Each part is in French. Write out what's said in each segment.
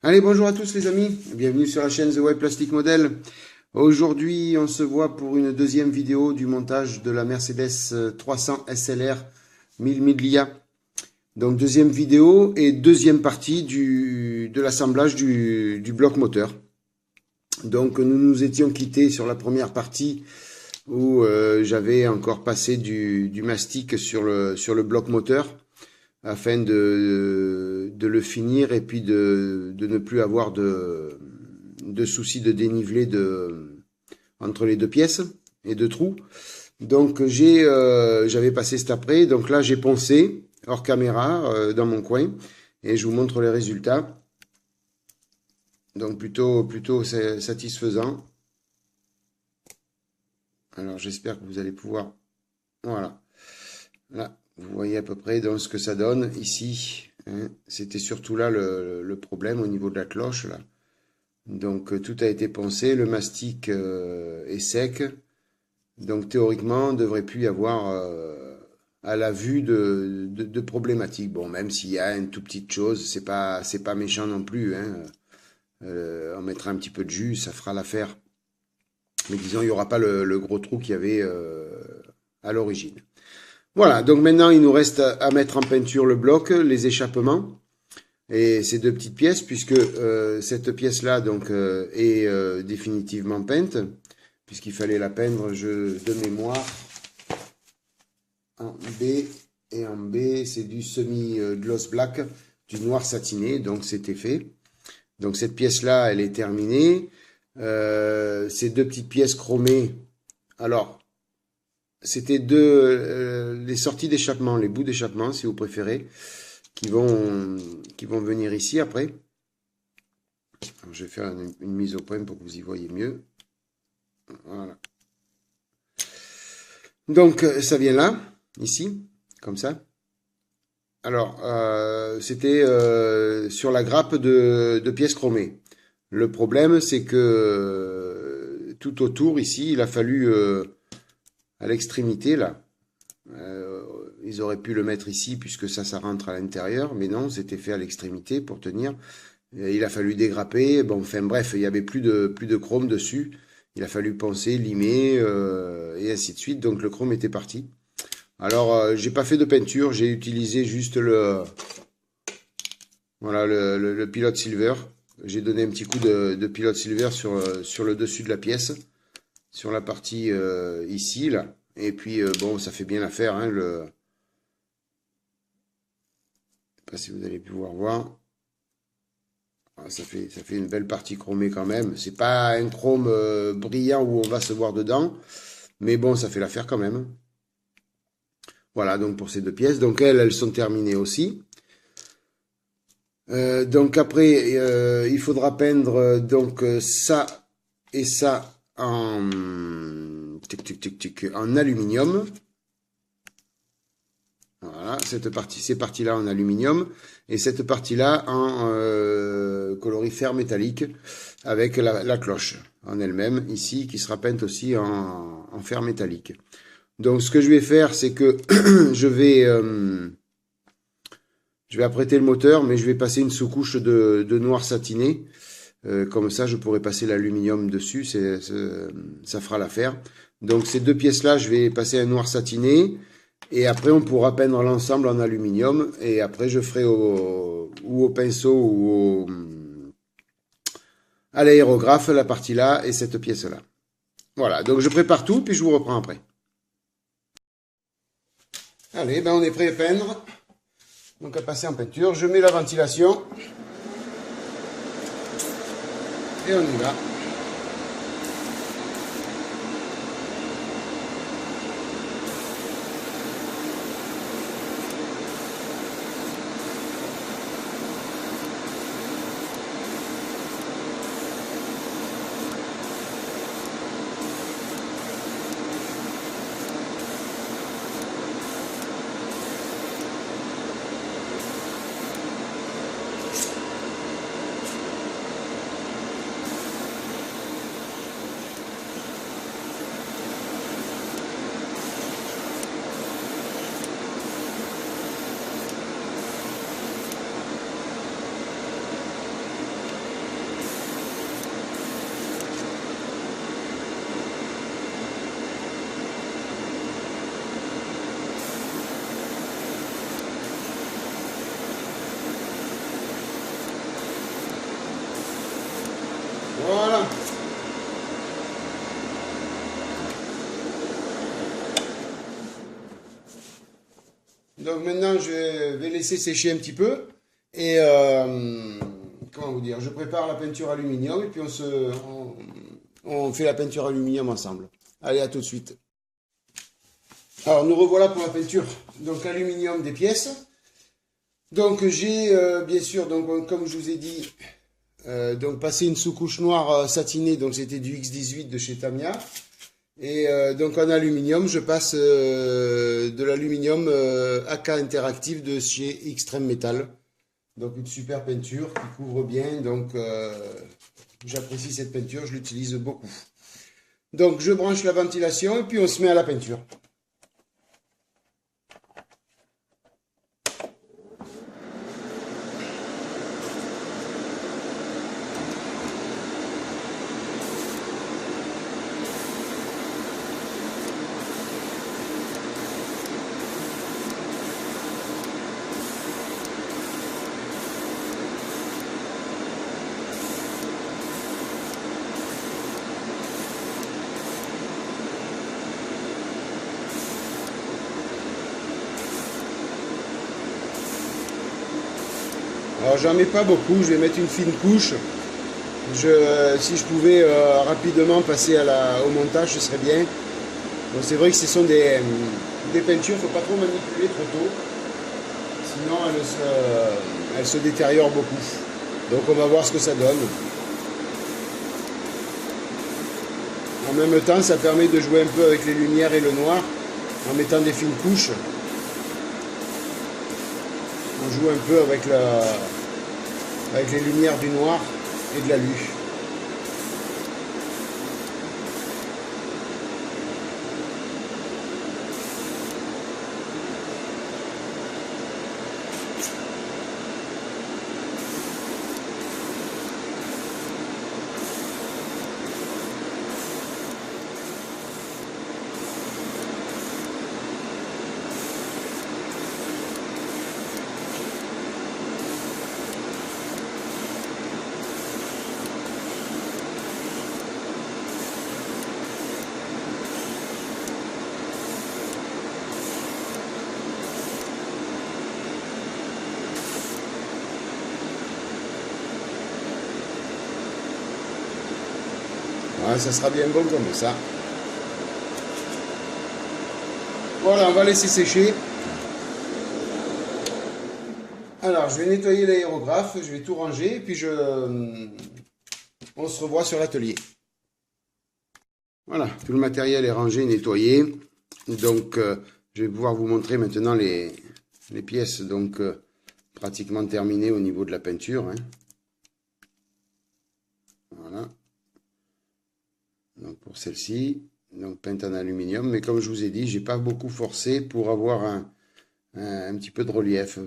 Allez, bonjour à tous les amis, bienvenue sur la chaîne The White Plastic Model. Aujourd'hui, on se voit pour une deuxième vidéo du montage de la Mercedes 300 SLR 1000 Miglia. Donc deuxième vidéo et deuxième partie de l'assemblage du bloc moteur. Donc nous nous étions quittés sur la première partie où j'avais encore passé du mastic sur le bloc moteur, afin de le finir et puis de ne plus avoir de soucis de dénivelé entre les deux pièces et de trous. Donc j'avais passé cet après, donc là j'ai poncé hors caméra dans mon coin et je vous montre les résultats. Donc plutôt satisfaisant. Alors j'espère que vous allez pouvoir, voilà, là. Vous voyez à peu près donc ce que ça donne ici. Hein. C'était surtout là le problème au niveau de la cloche. Là. Donc tout a été poncé, le mastic est sec. Donc théoriquement, on ne devrait plus y avoir à la vue de problématiques. Bon, même s'il y a une toute petite chose, c'est pas méchant non plus. Hein. On mettra un petit peu de jus, ça fera l'affaire. Mais disons, il n'y aura pas le gros trou qu'il y avait à l'origine. Voilà, donc maintenant il nous reste à mettre en peinture le bloc, les échappements et ces deux petites pièces, puisque cette pièce-là donc est définitivement peinte, puisqu'il fallait la peindre de mémoire en B, et en B c'est du semi-gloss black, du noir satiné, donc c'était fait. Donc cette pièce-là elle est terminée. Ces deux petites pièces chromées, alors c'était les sorties d'échappement, les bouts d'échappement, si vous préférez, qui vont venir ici après. Alors, je vais faire une mise au point pour que vous y voyez mieux. Voilà. Donc, ça vient là, ici, comme ça. Alors, c'était sur la grappe de pièces chromées. Le problème, c'est que tout autour, ici, il a fallu... à l'extrémité là, ils auraient pu le mettre ici puisque ça rentre à l'intérieur, mais non, c'était fait à l'extrémité pour tenir. Il a fallu dégrapper, bon, enfin bref, il y avait plus de chrome dessus. Il a fallu poncer, limer et ainsi de suite. Donc le chrome était parti. Alors j'ai pas fait de peinture, j'ai utilisé juste voilà le Pilot Silver. J'ai donné un petit coup de Pilot Silver sur le dessus de la pièce. Sur la partie ici, là. Et puis, bon, ça fait bien l'affaire, hein, je sais pas si vous allez pouvoir voir. Ah, ça fait une belle partie chromée quand même. C'est pas un chrome brillant où on va se voir dedans. Mais bon, ça fait l'affaire quand même. Voilà, donc pour ces deux pièces. Donc elles sont terminées aussi. Donc après, il faudra peindre donc ça et ça en aluminium. Voilà, ces parties-là en aluminium et cette partie-là en colorifère métallique avec la cloche en elle-même ici qui sera peinte aussi en fer métallique. Donc ce que je vais faire, c'est que je vais apprêter le moteur, mais je vais passer une sous-couche de noir satiné. Comme ça, je pourrai passer l'aluminium dessus, ça fera l'affaire. Donc ces deux pièces-là, je vais passer un noir satiné, et après on pourra peindre l'ensemble en aluminium, et après je ferai ou au pinceau ou à l'aérographe la partie là et cette pièce-là. Voilà, donc je prépare tout, puis je vous reprends après. Allez, ben on est prêt à peindre. Donc à passer en peinture, je mets la ventilation. Et on y va. Donc maintenant, je vais laisser sécher un petit peu. Et comment vous dire, je prépare la peinture aluminium et puis on fait la peinture aluminium ensemble. Allez, à tout de suite. Alors, nous revoilà pour la peinture. Donc, aluminium des pièces. Donc, j'ai bien sûr, donc, comme je vous ai dit, donc passé une sous-couche noire satinée. Donc, c'était du X18 de chez Tamiya. Et donc en aluminium, je passe de l'aluminium AK Interactive de chez Extreme Metal. Donc une super peinture qui couvre bien. Donc j'apprécie cette peinture, je l'utilise beaucoup. Donc je branche la ventilation et puis on se met à la peinture. Alors j'en mets pas beaucoup, je vais mettre une fine couche. Si je pouvais rapidement passer au montage, ce serait bien. Bon, c'est vrai que ce sont des peintures, il ne faut pas trop manipuler trop tôt. Sinon elles se détériorent beaucoup. Donc on va voir ce que ça donne. En même temps, ça permet de jouer un peu avec les lumières et le noir en mettant des fines couches. On joue un peu avec les lumières du noir et de la lue. Ouais, ça sera bien bon comme ça. Voilà, on va laisser sécher. Alors, je vais nettoyer l'aérographe, je vais tout ranger, et puis on se revoit sur l'atelier. Voilà, tout le matériel est rangé, nettoyé. Donc, je vais pouvoir vous montrer maintenant les pièces donc pratiquement terminées au niveau de la peinture. Hein. Voilà. Donc pour celle-ci, donc peinte en aluminium, mais comme je vous ai dit, j'ai pas beaucoup forcé pour avoir un petit peu de relief,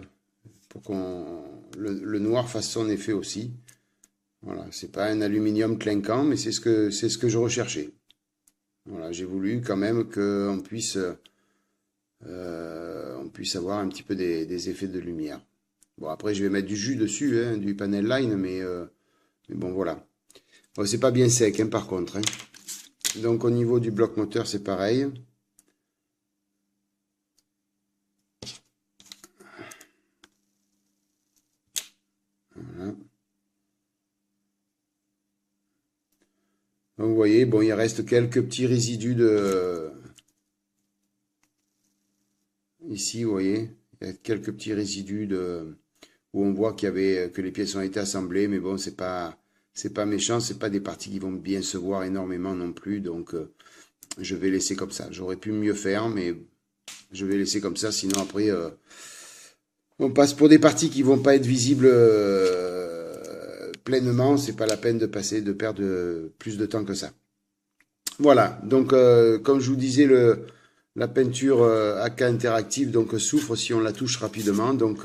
pour qu'on le noir fasse son effet aussi. Voilà, c'est pas un aluminium clinquant, mais c'est ce que je recherchais. Voilà, j'ai voulu quand même qu'on puisse avoir un petit peu des effets de lumière. Bon, après je vais mettre du jus dessus, hein, du panel line, mais bon voilà. Bon, c'est pas bien sec, hein, par contre. Hein. Donc au niveau du bloc moteur, c'est pareil. Voilà. Donc vous voyez, bon, il reste quelques petits résidus de... Ici, vous voyez, il y a quelques petits résidus où on voit que les pièces ont été assemblées, mais bon, c'est pas méchant, c'est pas des parties qui vont bien se voir énormément non plus, donc je vais laisser comme ça. J'aurais pu mieux faire, mais je vais laisser comme ça, sinon après on passe pour des parties qui vont pas être visibles pleinement, c'est pas la peine de perdre plus de temps que ça. Voilà, donc comme je vous disais, la peinture AK interactive donc souffre si on la touche rapidement, donc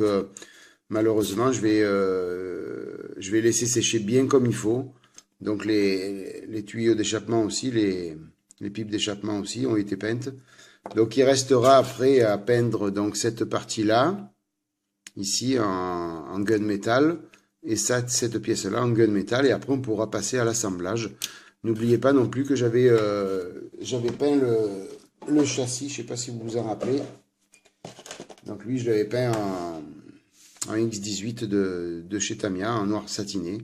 malheureusement, je vais laisser sécher bien comme il faut. Donc les tuyaux d'échappement aussi, les pipes d'échappement aussi ont été peintes. Donc il restera après à peindre donc cette partie-là, ici en gunmetal, et cette pièce-là en gunmetal, et après on pourra passer à l'assemblage. N'oubliez pas non plus que j'avais peint le châssis, je ne sais pas si vous vous en rappelez. Donc lui, je l'avais peint en X18 de chez Tamiya, en noir satiné.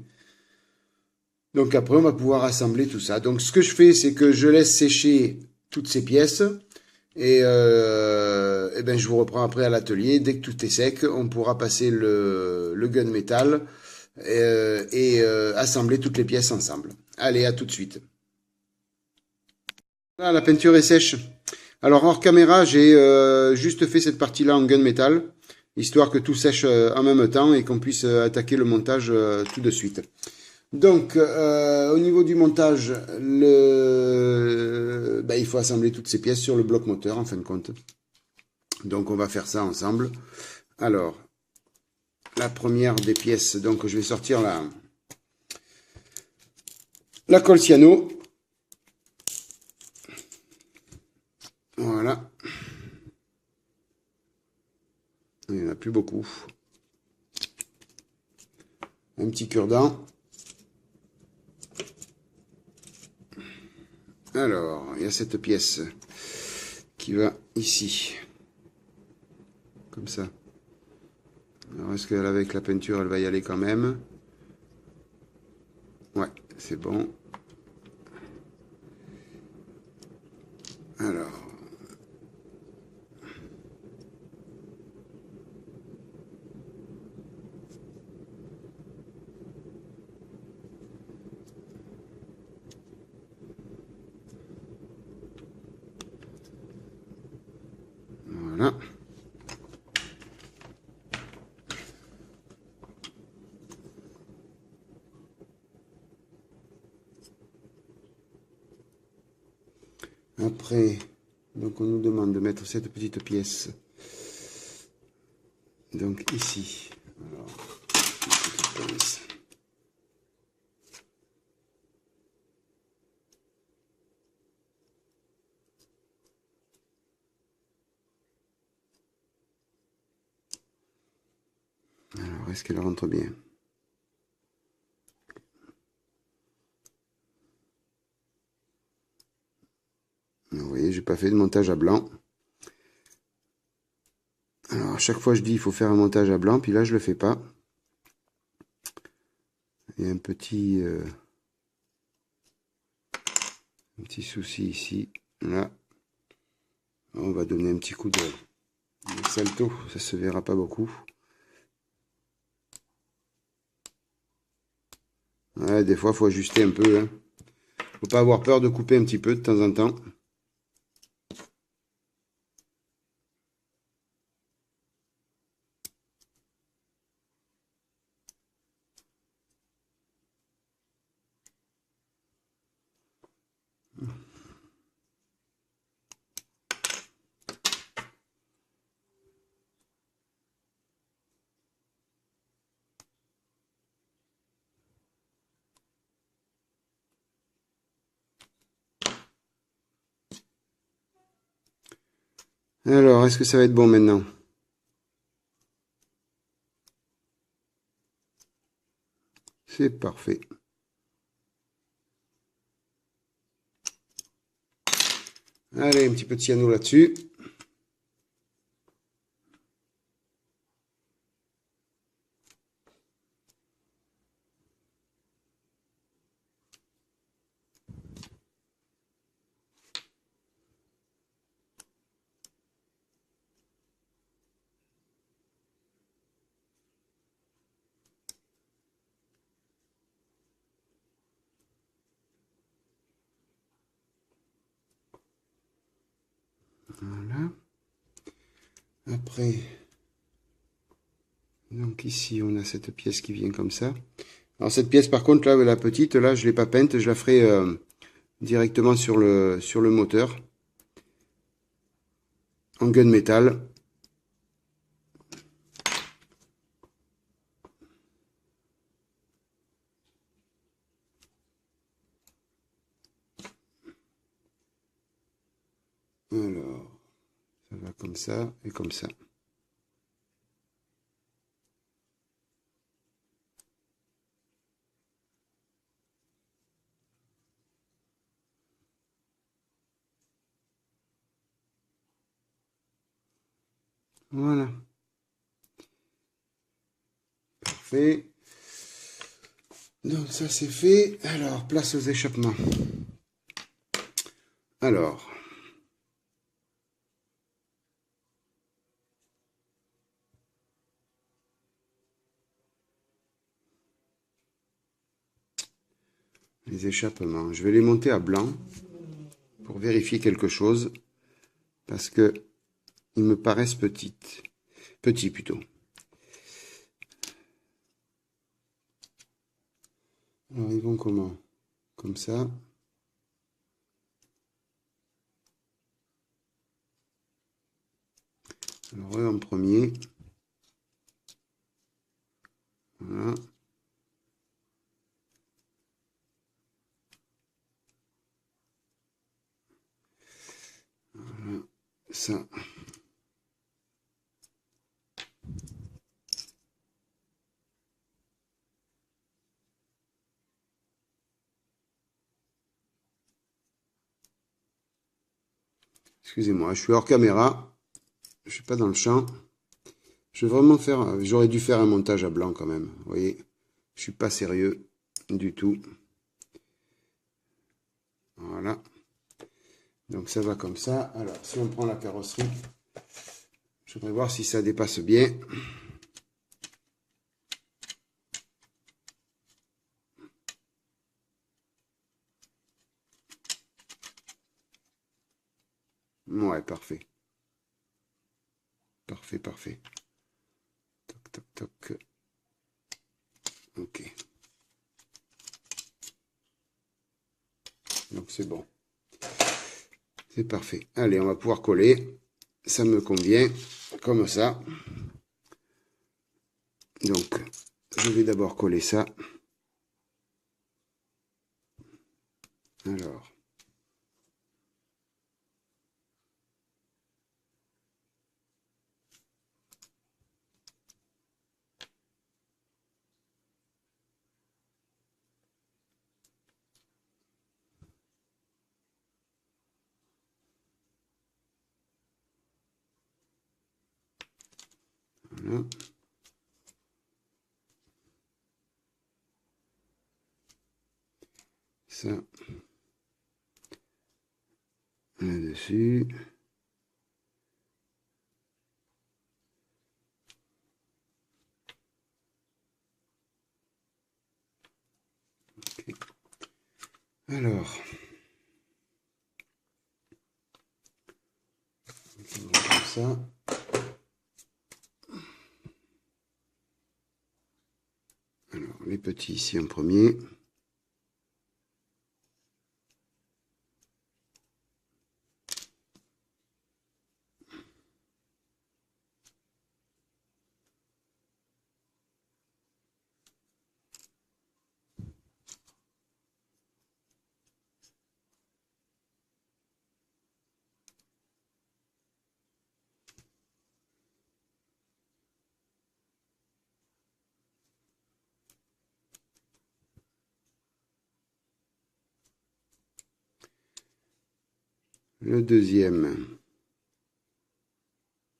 Donc après, on va pouvoir assembler tout ça. Donc ce que je fais, c'est que je laisse sécher toutes ces pièces. Et ben, je vous reprends après à l'atelier. Dès que tout est sec, on pourra passer le gunmetal assembler toutes les pièces ensemble. Allez, à tout de suite. Là, la peinture est sèche. Alors hors caméra, j'ai juste fait cette partie-là en gunmetal, histoire que tout sèche en même temps et qu'on puisse attaquer le montage tout de suite. Donc, au niveau du montage, il faut assembler toutes ces pièces sur le bloc moteur, en fin de compte. Donc, on va faire ça ensemble. Alors, la première des pièces, donc je vais sortir la colle cyano. Voilà. Il n'y en a plus beaucoup. Un petit cure-dent. Alors, il y a cette pièce qui va ici. Comme ça. Alors, est-ce qu'avec la peinture, elle va y aller quand même? Ouais, c'est bon. Alors. Voilà. Après, donc on nous demande de mettre cette petite pièce. Donc ici. Alors, une petite pince. Alors, est-ce qu'elle rentre bien? Vous voyez, j'ai pas fait de montage à blanc. Alors, à chaque fois, je dis il faut faire un montage à blanc, puis là, je le fais pas. Il y a un petit souci ici. Là, on va donner un petit coup de salto, ça se verra pas beaucoup. Ouais, des fois, il faut ajuster un peu. Hein. Faut pas avoir peur de couper un petit peu de temps en temps. Alors, est-ce que ça va être bon maintenant? C'est parfait. Allez, un petit peu de cyano là-dessus. Voilà. Après, donc ici, on a cette pièce qui vient comme ça. Alors cette pièce, par contre, là, la petite, là, je l'ai pas peinte, je la ferai directement sur le moteur, en gunmetal. Alors, ça va comme ça et comme ça. Voilà. Parfait. Donc ça c'est fait. Alors, place aux échappements. Alors, les échappements. Je vais les monter à blanc pour vérifier quelque chose parce que ils me paraissent petits plutôt. Alors ils vont comment? Comme ça. Alors eux en premier. Voilà. Voilà. Ça. Excusez-moi, je suis hors caméra. Je suis pas dans le champ. Je vais vraiment faire... J'aurais dû faire un montage à blanc quand même. Vous voyez, je suis pas sérieux du tout. Voilà. Donc ça va comme ça. Alors, si on prend la carrosserie, je voudrais voir si ça dépasse bien. Ouais, parfait. Parfait, parfait. Toc, toc, toc. Ok. Donc c'est bon. C'est parfait. Allez, on va pouvoir coller. Ça me convient. Comme ça. Donc, je vais d'abord coller ça. Alors. Voilà. Ça. Là-dessus. Okay. Alors. Comme ça. Alors, les petits ici en premier. Le deuxième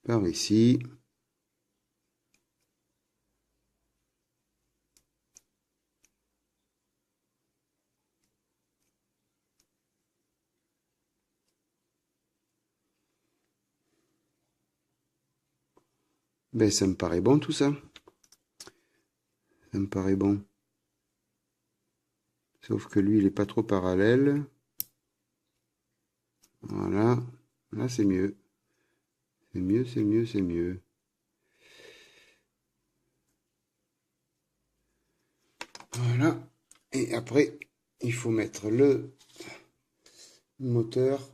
par ici. Ben, ça me paraît bon tout ça. Ça me paraît bon. Sauf que lui, il est pas trop parallèle. Voilà. Là, c'est mieux. C'est mieux, c'est mieux, c'est mieux. Voilà. Et après, il faut mettre le moteur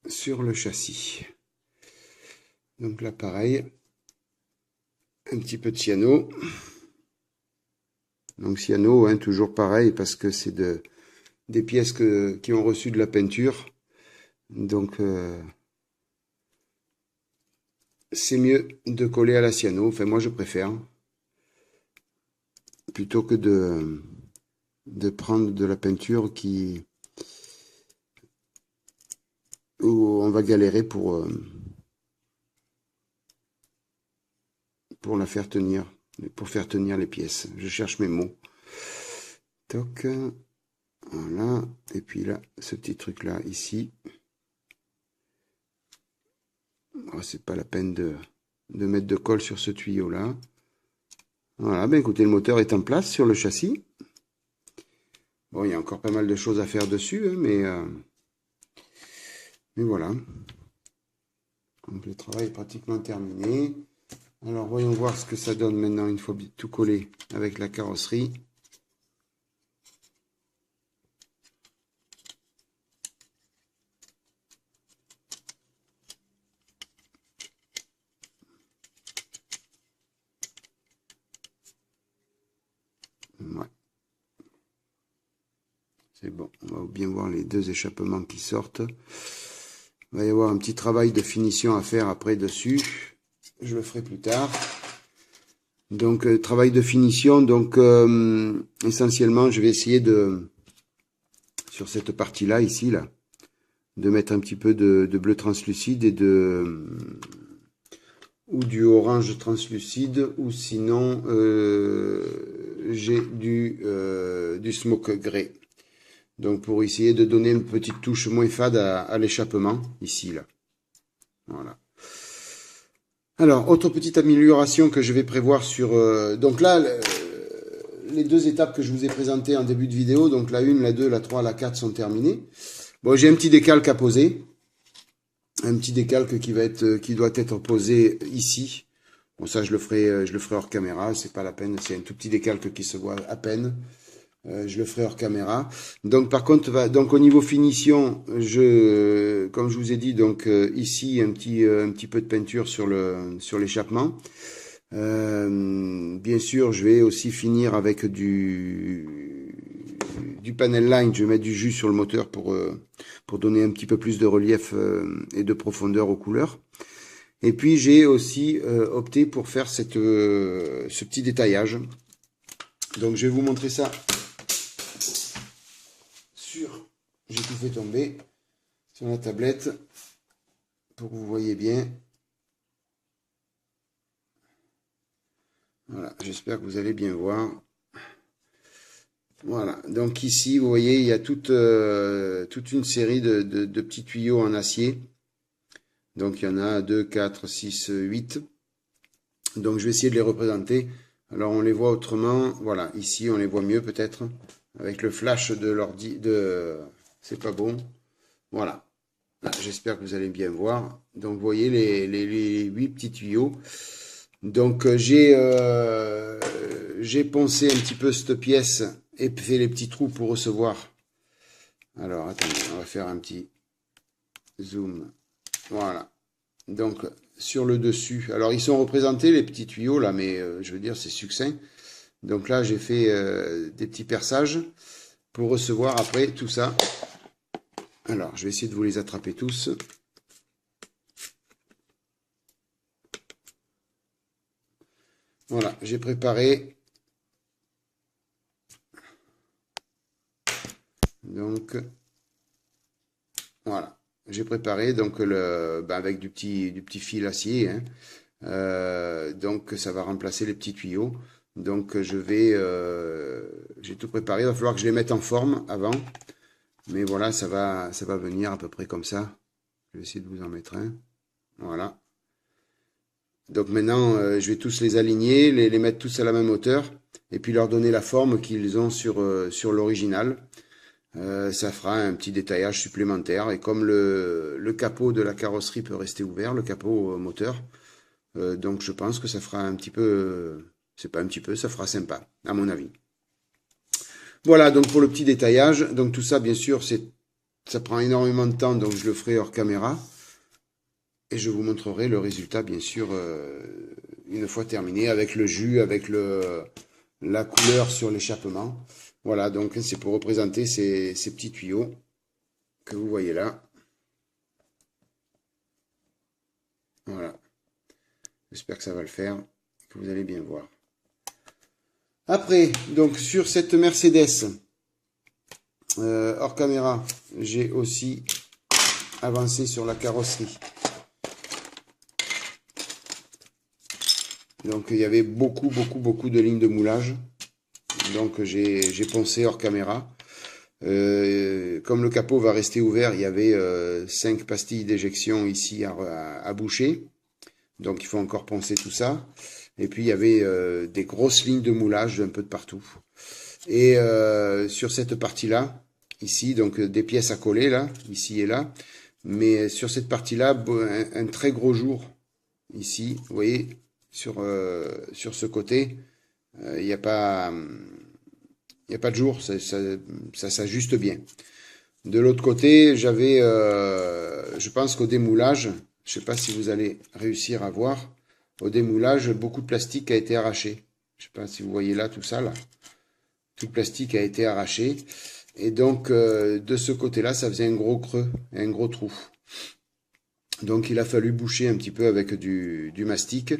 sur le châssis. Donc là, pareil. Un petit peu de cyano. Donc cyano, hein, toujours pareil, parce que c'est des pièces qui ont reçu de la peinture. Donc, c'est mieux de coller à la cyano. Enfin, moi, je préfère. Plutôt que de prendre de la peinture où on va galérer pour la faire tenir, les pièces. Je cherche mes mots. Toc. Voilà. Et puis là, ce petit truc là, ici. Oh, c'est pas la peine de mettre de colle sur ce tuyau là. Voilà, ben écoutez, le moteur est en place sur le châssis. Bon, il y a encore pas mal de choses à faire dessus, hein, mais voilà. Donc le travail est pratiquement terminé. Alors voyons voir ce que ça donne maintenant une fois tout collé avec la carrosserie. Ouais. C'est bon, on va bien voir les deux échappements qui sortent. Il va y avoir un petit travail de finition à faire après dessus. Je le ferai plus tard. Donc, travail de finition. Donc, essentiellement, je vais essayer sur cette partie-là, ici, là, de mettre un petit peu de bleu translucide et ou du orange translucide, ou sinon, j'ai du smoke grey. Donc, pour essayer de donner une petite touche moins fade à l'échappement, ici, là. Voilà. Alors, autre petite amélioration que je vais prévoir sur... donc là, les deux étapes que je vous ai présentées en début de vidéo, donc la 1, la 2, la 3, la 4 sont terminées. Bon, j'ai un petit décalque à poser. Un petit décalque qui doit être posé ici. Bon, ça, je le ferai hors caméra, c'est pas la peine. C'est un tout petit décalque qui se voit à peine. Je le ferai hors caméra. Donc par contre, donc au niveau finition, comme je vous ai dit, donc ici un petit peu de peinture sur l'échappement. Bien sûr, je vais aussi finir avec du panel line. Je vais mettre du jus sur le moteur pour donner un petit peu plus de relief et de profondeur aux couleurs. Et puis j'ai aussi opté pour faire ce petit détaillage. Donc je vais vous montrer ça. J'ai tout fait tomber sur la tablette pour que vous voyez bien. Voilà, j'espère que vous allez bien voir. Voilà, donc ici, vous voyez, il y a toute une série de petits tuyaux en acier. Donc il y en a 2, 4, 6, 8. Donc je vais essayer de les représenter. Alors on les voit autrement. Voilà, ici on les voit mieux peut-être. Avec le flash de l'ordi c'est pas bon. Voilà. J'espère que vous allez bien voir. Donc, vous voyez les 8 petits tuyaux. Donc, j'ai poncé un petit peu cette pièce et fait les petits trous pour recevoir. Alors, attendez, on va faire un petit zoom. Voilà. Donc, sur le dessus. Alors, ils sont représentés, les petits tuyaux, là, mais je veux dire, c'est succinct. Donc là, j'ai fait des petits perçages pour recevoir après tout ça. Alors, je vais essayer de vous les attraper tous. Voilà, j'ai préparé. Donc, voilà. J'ai préparé donc avec du petit fil acier. Hein. Donc, ça va remplacer les petits tuyaux. Donc, j'ai tout préparé. Il va falloir que je les mette en forme avant. Mais voilà, ça va venir à peu près comme ça. Je vais essayer de vous en mettre un. Voilà. Donc maintenant, je vais tous les aligner, les mettre tous à la même hauteur. Et puis leur donner la forme qu'ils ont sur l'original. Ça fera un petit détaillage supplémentaire. Et comme le capot de la carrosserie peut rester ouvert, le capot moteur, donc je pense que ça fera un petit peu... c'est pas un petit peu, ça fera sympa, à mon avis. Voilà, donc pour le petit détaillage, donc tout ça, bien sûr, ça prend énormément de temps, donc je le ferai hors caméra. Et je vous montrerai le résultat, bien sûr, une fois terminé, avec le jus, avec la couleur sur l'échappement. Voilà, donc c'est pour représenter ces petits tuyaux que vous voyez là. Voilà. J'espère que ça va le faire, que vous allez bien voir. Après, donc sur cette Mercedes, hors caméra, j'ai aussi avancé sur la carrosserie. Donc il y avait beaucoup de lignes de moulage. Donc j'ai poncé hors caméra. Comme le capot va rester ouvert, il y avait 5 pastilles d'éjection ici à boucher. Donc il faut encore poncer tout ça. Et puis il y avait des grosses lignes de moulage un peu de partout. Et sur cette partie-là, ici, donc des pièces à coller là, ici et là. Mais sur cette partie-là, un très gros jour ici, vous voyez, sur ce côté, il n'y a pas de jour, ça s'ajuste bien. De l'autre côté, j'avais, je pense qu'au démoulage, je ne sais pas si vous allez réussir à voir, au démoulage, beaucoup de plastique a été arraché. Je ne sais pas si vous voyez là, tout ça, là. Tout le plastique a été arraché. Et donc, de ce côté-là, ça faisait un gros creux, un gros trou. Donc, il a fallu boucher un petit peu avec du mastic.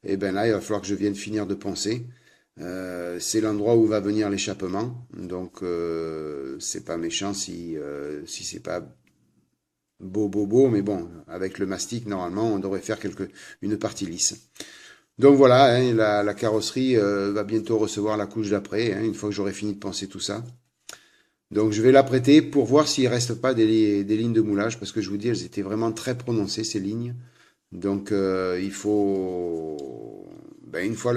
Et ben là, il va falloir que je vienne finir de poncer. C'est l'endroit où va venir l'échappement. Donc, c'est pas méchant si c'est pas beau. Mais bon, avec le mastic, normalement, on devrait faire une partie lisse. Donc voilà, hein, la carrosserie va bientôt recevoir la couche d'après, hein, une fois que j'aurai fini de poncer tout ça. Donc je vais l'apprêter pour voir s'il ne reste pas des lignes de moulage, parce que je vous dis, elles étaient vraiment très prononcées, ces lignes. Donc il faut, une fois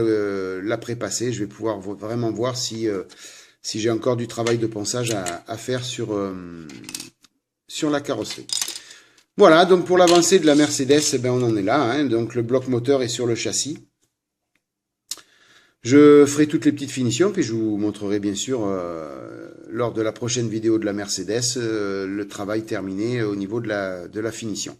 l'après passé, je vais pouvoir vraiment voir si j'ai encore du travail de ponçage à faire sur la carrosserie. Voilà, donc pour l'avancée de la Mercedes, on en est là. Hein, donc le bloc moteur est sur le châssis. Je ferai toutes les petites finitions, puis je vous montrerai bien sûr lors de la prochaine vidéo de la Mercedes le travail terminé au niveau de la finition.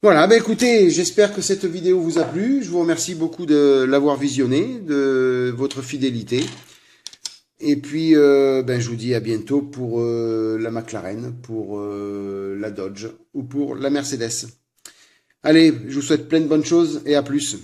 Voilà, écoutez, j'espère que cette vidéo vous a plu. Je vous remercie beaucoup de l'avoir visionnée, de votre fidélité. Et puis, je vous dis à bientôt pour la McLaren, pour la Dodge ou pour la Mercedes. Allez, je vous souhaite plein de bonnes choses et à plus.